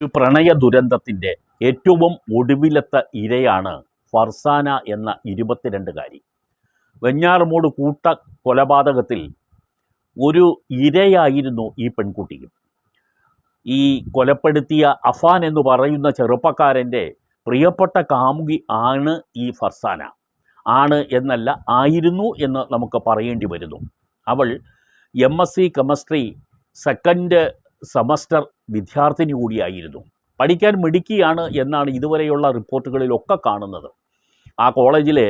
ഒരു പ്രണയ ദുരന്തത്തിൻ്റെ ഏറ്റവും ഒടുവിലത്തെ ഇരയാണ് ഫർസാന എന്ന 22കാരി. വെഞ്ഞാറമൂട് കൂട്ട കൊലപാതകത്തിൽ ഒരു ഇരയായിരുന്നു ഈ പെൺകുട്ടിയും. ഈ കൊലപ്പെടുത്തിയ അഫാൻ എന്ന് പറയുന്ന ചെറുപ്പക്കാരൻ്റെ പ്രിയപ്പെട്ട കാമുകി ആണ് ഈ ഫർസാന. ആണ് എന്നല്ല, ആയിരുന്നു എന്ന് നമുക്ക് പറയേണ്ടി വരുന്നു. അവൾ MSc കെമിസ്ട്രി സെക്കൻഡ് സെമസ്റ്റർ വിദ്യാർത്ഥിനി കൂടിയായിരുന്നു. പഠിക്കാൻ മിടുക്കിയാണ് എന്നാണ് ഇതുവരെയുള്ള റിപ്പോർട്ടുകളിലൊക്കെ കാണുന്നത്. ആ കോളേജിലെ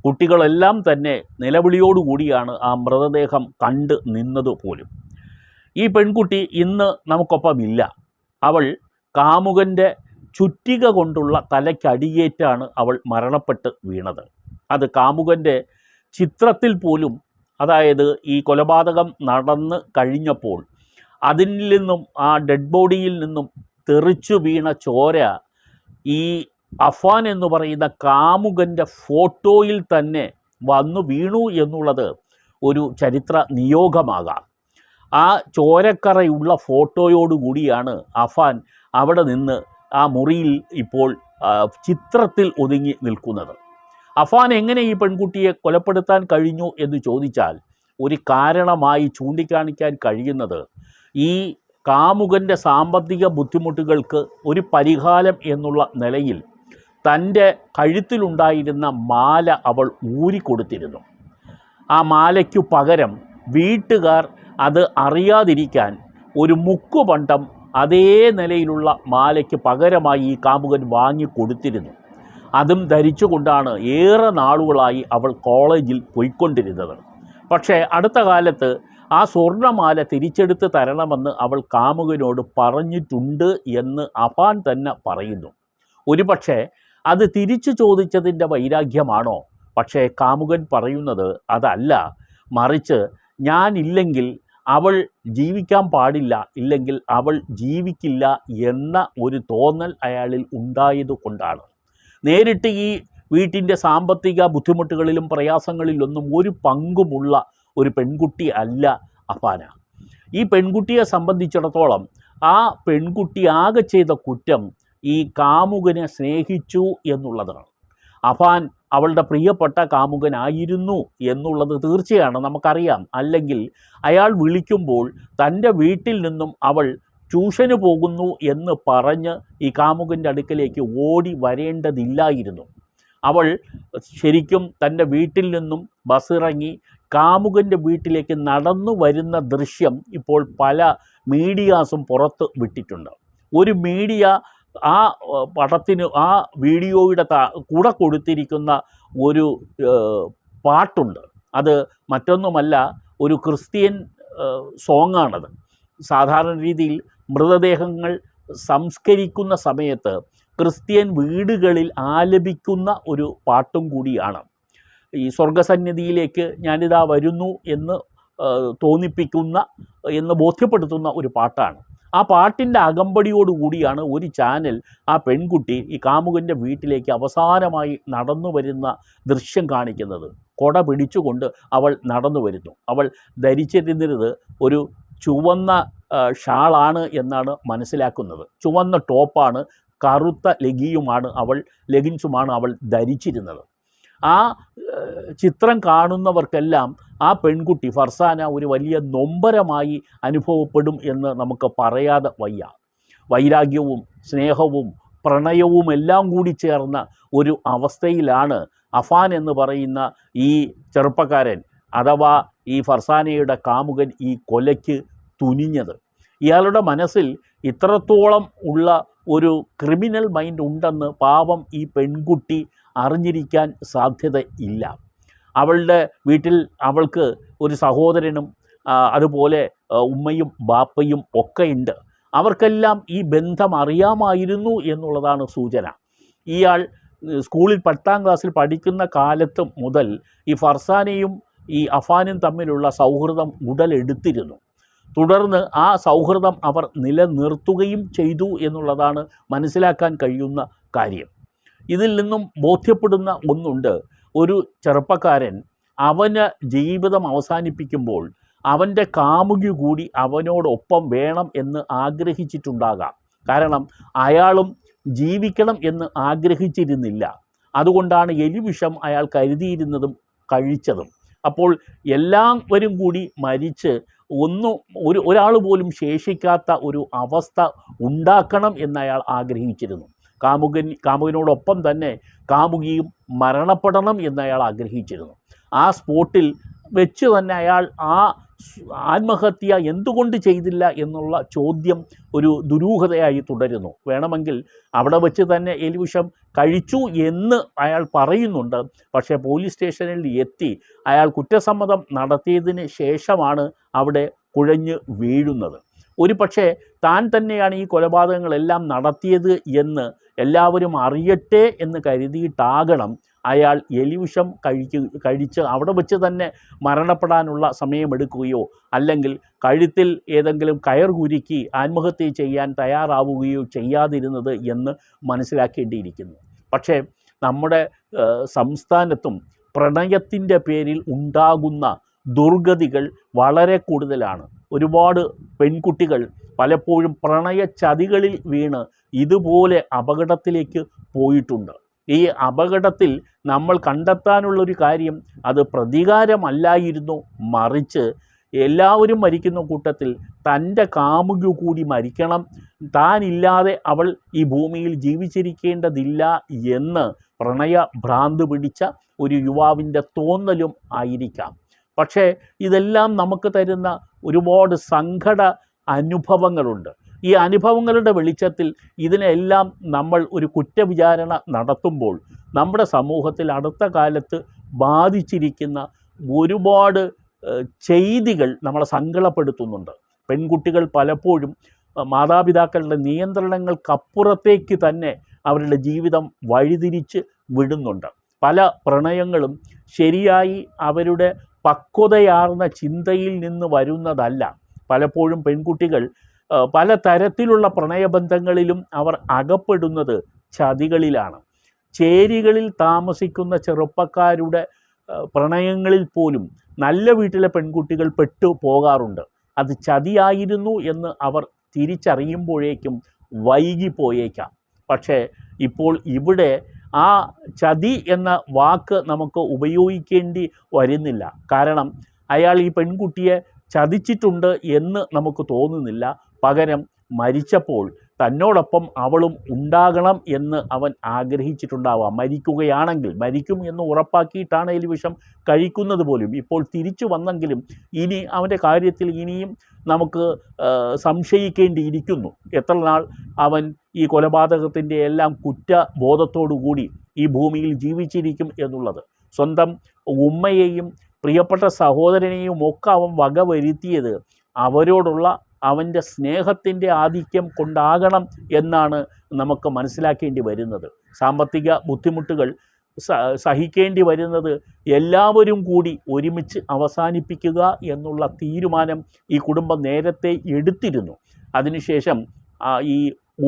കുട്ടികളെല്ലാം തന്നെ നിലവിളിയോടുകൂടിയാണ് ആ മൃതദേഹം കണ്ട് നിന്നത് പോലും. ഈ പെൺകുട്ടി ഇന്ന് നമുക്കൊപ്പമില്ല. അവൾ കാമുകൻ്റെ ചുറ്റിക കൊണ്ടുള്ള തലയ്ക്കടിയേറ്റാണ് അവൾ മരണപ്പെട്ട് വീണത്. അത് കാമുകൻ്റെ ചിത്രത്തിൽ പോലും, അതായത് ഈ കൊലപാതകം നടന്ന് കഴിഞ്ഞപ്പോൾ അതിൽ നിന്നും, ആ ഡെഡ് ബോഡിയിൽ നിന്നും തെറിച്ചു വീണ ചോര ഈ അഫാൻ എന്ന് പറയുന്ന കാമുകൻ്റെ ഫോട്ടോയിൽ തന്നെ വന്നു വീണു എന്നുള്ളത് ഒരു ചരിത്ര നിയോഗമാകാം. ആ ചോരക്കറയുള്ള ഫോട്ടോയോടുകൂടിയാണ് അഫാൻ അവിടെ നിന്ന് ആ മുറിയിൽ ഇപ്പോൾ ചിത്രത്തിൽ ഒതുങ്ങി നിൽക്കുന്നത്. അഫാൻ എങ്ങനെ ഈ പെൺകുട്ടിയെ കൊലപ്പെടുത്താൻ കഴിഞ്ഞു എന്ന് ചോദിച്ചാൽ, ഒരു കാരണമായി ചൂണ്ടിക്കാണിക്കാൻ കഴിയുന്നത് ഈ കാമുകൻ്റെ സാമ്പത്തിക ബുദ്ധിമുട്ടുകൾക്ക് ഒരു പരിഹാരം എന്നുള്ള നിലയിൽ തൻ്റെ കഴുത്തിലുണ്ടായിരുന്ന മാല അവൾ ഊരിക്കൊടുത്തിരുന്നു. ആ മാലയ്ക്കു പകരം വീട്ടുകാർ അത് അറിയാതിരിക്കാൻ ഒരു മുക്കുപണ്ടം അതേ നിലയിലുള്ള മാലയ്ക്ക് പകരമായി ഈ കാമുകൻ വാങ്ങിക്കൊടുത്തിരുന്നു. അതും ധരിച്ചുകൊണ്ടാണ് ഏറെ നാളുകളായി അവൾ കോളേജിൽ പോയിക്കൊണ്ടിരുന്നത്. പക്ഷേ അടുത്ത കാലത്ത് ആ സ്വർണ്ണമാല തിരിച്ചെടുത്ത് തരണമെന്ന് അവൾ കാമുകനോട് പറഞ്ഞിട്ടുണ്ട് എന്ന് അഫാൻ തന്നെ പറയുന്നു. ഒരുപക്ഷെ അത് തിരിച്ചു ചോദിച്ചതിൻ്റെ വൈരാഗ്യമാണോ? പക്ഷേ കാമുകൻ പറയുന്നത് അതല്ല, മറിച്ച് ഞാനില്ലെങ്കിൽ അവൾ ജീവിക്കാൻ പാടില്ല, ഇല്ലെങ്കിൽ അവൾ ജീവിക്കില്ല എന്ന ഒരു തോന്നൽ അയാളിൽ ഉണ്ടായതുകൊണ്ടാണ്. നേരിട്ട് ഈ വീട്ടിൻ്റെ സാമ്പത്തിക ബുദ്ധിമുട്ടുകളിലും പ്രയാസങ്ങളിലൊന്നും ഒരു പങ്കുമുള്ള ഒരു പെൺകുട്ടി അല്ല അഫാന. ഈ പെൺകുട്ടിയെ സംബന്ധിച്ചിടത്തോളം ആ പെൺകുട്ടി ആകെ ചെയ്ത കുറ്റം ഈ കാമുകനെ സ്നേഹിച്ചു എന്നുള്ളതാണ്. അഫാൻ അവളുടെ പ്രിയപ്പെട്ട കാമുകനായിരുന്നു എന്നുള്ളത് തീർച്ചയാണ്, നമുക്കറിയാം. അല്ലെങ്കിൽ അയാൾ വിളിക്കുമ്പോൾ തൻ്റെ വീട്ടിൽ നിന്നും അവൾ ട്യൂഷന് പോകുന്നു എന്ന് പറഞ്ഞ് ഈ കാമുകൻ്റെ അടുക്കലേക്ക് ഓടി വരേണ്ടതില്ലായിരുന്നു. അവൾ ശരിക്കും തൻ്റെ വീട്ടിൽ നിന്നും ബസ്സിറങ്ങി കാമുകൻ്റെ വീട്ടിലേക്ക് നടന്നു വരുന്ന ദൃശ്യം ഇപ്പോൾ പല മീഡിയാസും പുറത്ത് വിട്ടിട്ടുണ്ട്. ഒരു മീഡിയ ആ പടത്തിന്, ആ വീഡിയോയുടെ കൂടെ കൊടുത്തിരിക്കുന്ന ഒരു പാട്ടുണ്ട്. അത് മറ്റൊന്നുമല്ല, ഒരു ക്രിസ്ത്യൻ സോങ്ങാണത്. സാധാരണ രീതിയിൽ മൃതദേഹങ്ങൾ സംസ്കരിക്കുന്ന സമയത്ത് ക്രിസ്ത്യൻ വീടുകളിൽ ആലപിക്കുന്ന ഒരു പാട്ടും കൂടിയാണ്. ഈ സ്വർഗസന്നിധിയിലേക്ക് ഞാനിതാ വരുന്നു എന്ന് തോന്നിപ്പിക്കുന്ന, എന്ന് ബോധ്യപ്പെടുത്തുന്ന ഒരു പാട്ടാണ്. ആ പാട്ടിൻ്റെ അകമ്പടിയോടുകൂടിയാണ് ഒരു ചാനൽ ആ പെൺകുട്ടി ഈ കാമുകൻ്റെ വീട്ടിലേക്ക് അവസാനമായി നടന്നു വരുന്ന ദൃശ്യം കാണിക്കുന്നത്. കൊട പിടിച്ചുകൊണ്ട് അവൾ നടന്നു വരുന്നു. അവൾ ധരിച്ചിരുന്നത് ഒരു ചുവന്ന ഷാളാണ് എന്നാണ് മനസ്സിലാക്കുന്നത്. ചുവന്ന ടോപ്പാണ്, കറുത്ത ലെഗിൻസുമാണ് അവൾ ധരിച്ചിരുന്നത്. ആ ചിത്രം കാണുന്നവർക്കെല്ലാം ആ പെൺകുട്ടി ഫർസാന ഒരു വലിയ നൊമ്പരമായി അനുഭവപ്പെടും എന്ന് നമുക്ക് പറയാതെ വയ്യ. വൈരാഗ്യവും സ്നേഹവും പ്രണയവും എല്ലാം കൂടി ചേർന്ന ഒരു അവസ്ഥയിലാണ് അഫാൻ എന്ന് പറയുന്ന ഈ ചെറുപ്പക്കാരൻ, അഥവാ ഈ ഫർസാനയുടെ കാമുകൻ, ഈ കൊലയ്ക്ക് തുനിഞ്ഞത്. ഇയാളുടെ മനസ്സിൽ ഇത്രത്തോളം ഉള്ള ഒരു ക്രിമിനൽ മൈൻഡ് ഉണ്ടെന്ന് പാവം ഈ പെൺകുട്ടി അറിഞ്ഞിരിക്കാൻ സാധ്യത ഇല്ല. അവളുടെ വീട്ടിൽ അവൾക്ക് ഒരു സഹോദരനും അതുപോലെ ഉമ്മയും ബാപ്പയും ഒക്കെ ഉണ്ട്. അവർക്കെല്ലാം ഈ ബന്ധം അറിയാമായിരുന്നു എന്നുള്ളതാണ് സൂചന. ഇയാൾ സ്കൂളിൽ 10ാം ക്ലാസ്സിൽ പഠിക്കുന്ന കാലത്ത് മുതൽ ഈ ഫർസാനയും ഈ അഫാനും തമ്മിലുള്ള സൗഹൃദം ഉടലെടുത്തിരുന്നു. തുടർന്ന് ആ സൗഹൃദം അവർ നിലനിർത്തുകയും ചെയ്തു എന്നുള്ളതാണ് മനസ്സിലാക്കാൻ കഴിയുന്ന കാര്യം. ഇതിൽ നിന്നും ബോധ്യപ്പെടുന്ന ഒന്നുണ്ട്, ഒരു ചെറുപ്പക്കാരൻ അവന് ജീവിതം അവസാനിപ്പിക്കുമ്പോൾ അവൻ്റെ കാമുകി കൂടി അവനോടൊപ്പം വേണം എന്ന് ആഗ്രഹിച്ചിട്ടുണ്ടാകാം. കാരണം അയാളും ജീവിക്കണം എന്ന് ആഗ്രഹിച്ചിരുന്നില്ല. അതുകൊണ്ടാണ് എലിവിഷം അയാൾ കരുതിയിരുന്നതും കഴിച്ചതും. അപ്പോൾ എല്ലാവരും കൂടി മരിച്ച് ഒരാൾ പോലും ശേഷിക്കാത്ത ഒരു അവസ്ഥ ഉണ്ടാക്കണം എന്നയാൾ ആഗ്രഹിച്ചിരുന്നു. കാമുകനോടൊപ്പം തന്നെ കാമുകിയും മരണപ്പെടണം എന്നയാൾ ആഗ്രഹിച്ചിരുന്നു. ആ സ്പോട്ടിൽ വെച്ച് തന്നെ അയാൾ ആ ആത്മഹത്യ എന്തുകൊണ്ട് ചെയ്തില്ല എന്നുള്ള ചോദ്യം ഒരു ദുരൂഹതയായി തുടരുന്നു. വേണമെങ്കിൽ അവിടെ വെച്ച് തന്നെ എലിവിഷം കഴിച്ചു എന്ന് അയാൾ പറയുന്നുണ്ട്. പക്ഷേ പോലീസ് സ്റ്റേഷനിൽ എത്തി അയാൾ കുറ്റസമ്മതം നടത്തിയതിന് ശേഷമാണ് അവിടെ കുഴഞ്ഞ് വീഴുന്നത്. ഒരു പക്ഷേ താൻ തന്നെയാണ് ഈ കൊലപാതകങ്ങളെല്ലാം നടത്തിയത് എന്ന് എല്ലാവരും അറിയട്ടെ എന്ന് കരുതിയിട്ടാകണം അയാൾ എലിവിഷം കഴിച്ച് അവിടെ വെച്ച് തന്നെ മരണപ്പെടാനുള്ള സമയമെടുക്കുകയോ അല്ലെങ്കിൽ കഴുത്തിൽ ഏതെങ്കിലും കയർ കുരുക്കി ആത്മഹത്യ ചെയ്യാൻ തയ്യാറാവുകയോ ചെയ്യാതിരുന്നത് എന്ന് മനസ്സിലാക്കേണ്ടിയിരിക്കുന്നു. പക്ഷേ നമ്മുടെ സംസ്ഥാനത്തും പ്രണയത്തിൻ്റെ പേരിൽ ഉണ്ടാകുന്ന ദുർഗതികൾ വളരെ കൂടുതലാണ്. ഒരുപാട് പെൺകുട്ടികൾ പലപ്പോഴും പ്രണയ ചതികളിൽ വീണ് ഇതുപോലെ അപകടത്തിലേക്ക് പോയിട്ടുണ്ട്. ഈ അപകടത്തിൽ നമ്മൾ കണ്ടെത്താനുള്ളൊരു കാര്യം അത് പ്രതികാരമല്ലായിരുന്നു, മറിച്ച് എല്ലാവരും മരിക്കുന്ന കൂട്ടത്തിൽ തൻ്റെ കാമുകി കൂടി മരിക്കണം, താനില്ലാതെ അവൾ ഈ ഭൂമിയിൽ ജീവിച്ചിരിക്കേണ്ടതില്ല എന്ന് പ്രണയഭ്രാന്ത് പിടിച്ച ഒരു യുവാവിൻ്റെ തോന്നലും ആയിരിക്കാം. പക്ഷേ ഇതെല്ലാം നമുക്ക് തരുന്ന ഒരുപാട് സങ്കട അനുഭവങ്ങളുണ്ട്. ഈ അനുഭവങ്ങളുടെ വെളിച്ചത്തിൽ ഇതിനെല്ലാം നമ്മൾ ഒരു കുറ്റവിചാരണ നടത്തുമ്പോൾ നമ്മുടെ സമൂഹത്തിൽ അടുത്ത കാലത്ത് ബാധിച്ചിരിക്കുന്ന ഒരുപാട് ചെയ്തികൾ നമ്മളെ സങ്കടപ്പെടുത്തുന്നുണ്ട്. പെൺകുട്ടികൾ പലപ്പോഴും മാതാപിതാക്കളുടെ നിയന്ത്രണങ്ങൾക്കപ്പുറത്തേക്ക് തന്നെ അവരുടെ ജീവിതം വഴിതിരിച്ച് വിടുന്നുണ്ട്. പല പ്രണയങ്ങളും ശരിയായി അവരുടെ പക്വതയാർന്ന ചിന്തയിൽ നിന്ന് വരുന്നതല്ല. പലപ്പോഴും പെൺകുട്ടികൾ പല തരത്തിലുള്ള പ്രണയബന്ധങ്ങളിലും അവർ അകപ്പെടുന്നത് ചതികളിലാണ്. ചേരികളിൽ താമസിക്കുന്ന ചെറുപ്പക്കാരുടെ പ്രണയങ്ങളിൽ പോലും നല്ല വീട്ടിലെ പെൺകുട്ടികൾ പെട്ടു പോകാറുണ്ട്. അത് ചതിയായിരുന്നു എന്ന് അവർ തിരിച്ചറിയുമ്പോഴേക്കും വൈകിപ്പോയേക്കാം. പക്ഷേ ഇപ്പോൾ ഇവിടെ ആ ചതി എന്ന വാക്ക് നമുക്ക് ഉപയോഗിക്കേണ്ടി വരുന്നില്ല. കാരണം അയാൾ ഈ പെൺകുട്ടിയെ ചതിച്ചിട്ടുണ്ട് എന്ന് നമുക്ക് തോന്നുന്നില്ല. പകരം മരിച്ചപ്പോൾ തന്നോടൊപ്പം അവളും ഉണ്ടാകണം എന്ന് അവൻ ആഗ്രഹിച്ചിട്ടുണ്ടാവാം. മരിക്കുകയാണെങ്കിൽ, മരിക്കും എന്ന് ഉറപ്പാക്കിയിട്ടാണ് എലിവിഷം കഴിക്കുന്നത് പോലും. ഇപ്പോൾ തിരിച്ചു വന്നെങ്കിലും ഇനി അവൻ്റെ കാര്യത്തിൽ ഇനിയും നമുക്ക് സംശയിക്കേണ്ടിയിരിക്കുന്നു. എത്ര നാൾ അവൻ ഈ കൊലപാതകത്തിൻ്റെ എല്ലാം കുറ്റബോധത്തോടുകൂടി ഈ ഭൂമിയിൽ ജീവിച്ചിരിക്കും എന്നുള്ളത്. സ്വന്തം ഉമ്മയെയും പ്രിയപ്പെട്ട സഹോദരനെയും ഒക്കെ അവൻ വകവരുത്തിയത് അവരോടുള്ള അവൻ്റെ സ്നേഹത്തിൻ്റെ ആധിക്യം കൊണ്ടാകണം എന്നാണ് നമുക്ക് മനസ്സിലാക്കേണ്ടി വരുന്നത്. സാമ്പത്തിക ബുദ്ധിമുട്ടുകൾ സഹിക്കേണ്ടി വരുന്നത് എല്ലാവരും കൂടി ഒരുമിച്ച് അവസാനിപ്പിക്കുക എന്നുള്ള തീരുമാനം ഈ കുടുംബം നേരത്തെ എടുത്തിരുന്നു. അതിനുശേഷം ഈ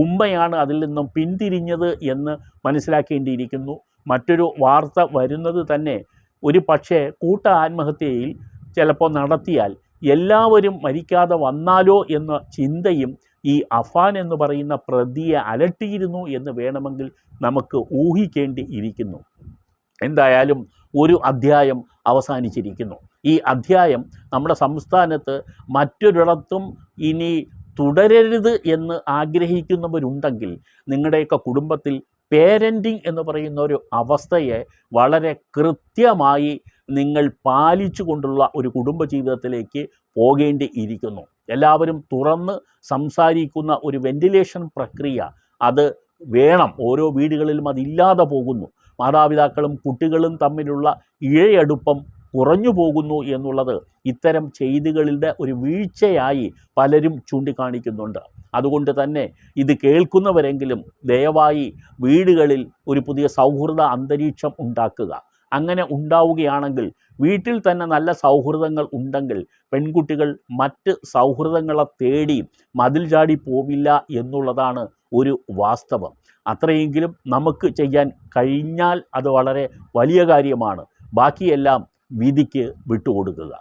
ഉമ്മയാണ് അതിൽ നിന്നും പിന്തിരിഞ്ഞത് എന്ന് മനസ്സിലാക്കേണ്ടിയിരിക്കുന്നു. മറ്റൊരു വാർത്ത വരുന്നത് തന്നെ ഒരു പക്ഷേ കൂട്ട ആത്മഹത്യയിൽ ചിലപ്പോൾ നടത്തിയാൽ എല്ലാവരും മരിക്കാതെ വന്നാലോ എന്ന ചിന്തയും ഈ അഫാൻ എന്ന് പറയുന്ന പ്രതിയെ അലട്ടിയിരുന്നു എന്ന് വേണമെങ്കിൽ നമുക്ക് ഊഹിക്കേണ്ടി ഇരിക്കുന്നു. എന്തായാലും ഒരു അധ്യായം അവസാനിച്ചിരിക്കുന്നു. ഈ അധ്യായം നമ്മുടെ സംസ്ഥാനത്ത് മറ്റൊരിടത്തും ഇനി തുടരരുത് എന്ന് ആഗ്രഹിക്കുന്നവരുണ്ടെങ്കിൽ നിങ്ങളുടെയൊക്കെ കുടുംബത്തിൽ പേരൻറ്റിങ് എന്ന് പറയുന്ന ഒരു അവസ്ഥയെ വളരെ കൃത്യമായി നിങ്ങൾ പാലിച്ചു കൊണ്ടുള്ള ഒരു കുടുംബജീവിതത്തിലേക്ക് പോകേണ്ടി ഇരിക്കുന്നു. എല്ലാവരും തുറന്ന് സംസാരിക്കുന്ന ഒരു വെന്റിലേഷൻ പ്രക്രിയ അത് വേണം. ഓരോ വീടുകളിലും അതില്ലാതെ പോകുന്നു. മാതാപിതാക്കളും കുട്ടികളും തമ്മിലുള്ള ഇഴയടുപ്പം കുറഞ്ഞു പോകുന്നു എന്നുള്ളത് ഇത്തരം ചെയ്തികളുടെ ഒരു വീഴ്ചയായി പലരും ചൂണ്ടിക്കാണിക്കുന്നുണ്ട്. അതുകൊണ്ട് തന്നെ ഇത് കേൾക്കുന്നവരെങ്കിലും ദയവായി വീടുകളിൽ ഒരു പുതിയ സൗഹൃദ അന്തരീക്ഷം ഉണ്ടാക്കുക. അങ്ങനെ ഉണ്ടാവുകയാണെങ്കിൽ വീട്ടിൽ തന്നെ നല്ല സൗഹൃദങ്ങൾ ഉണ്ടെങ്കിൽ പെൺകുട്ടികൾ മറ്റ് സൗഹൃദങ്ങളെ തേടി മതിൽ ചാടി പോവില്ല എന്നുള്ളതാണ് ഒരു വാസ്തവം. അത്രയെങ്കിലും നമുക്ക് ചെയ്യാൻ കഴിഞ്ഞാൽ അത് വളരെ വലിയ കാര്യമാണ്. ബാക്കിയെല്ലാം വിധിക്ക് വിട്ടുകൊടുക്കുക.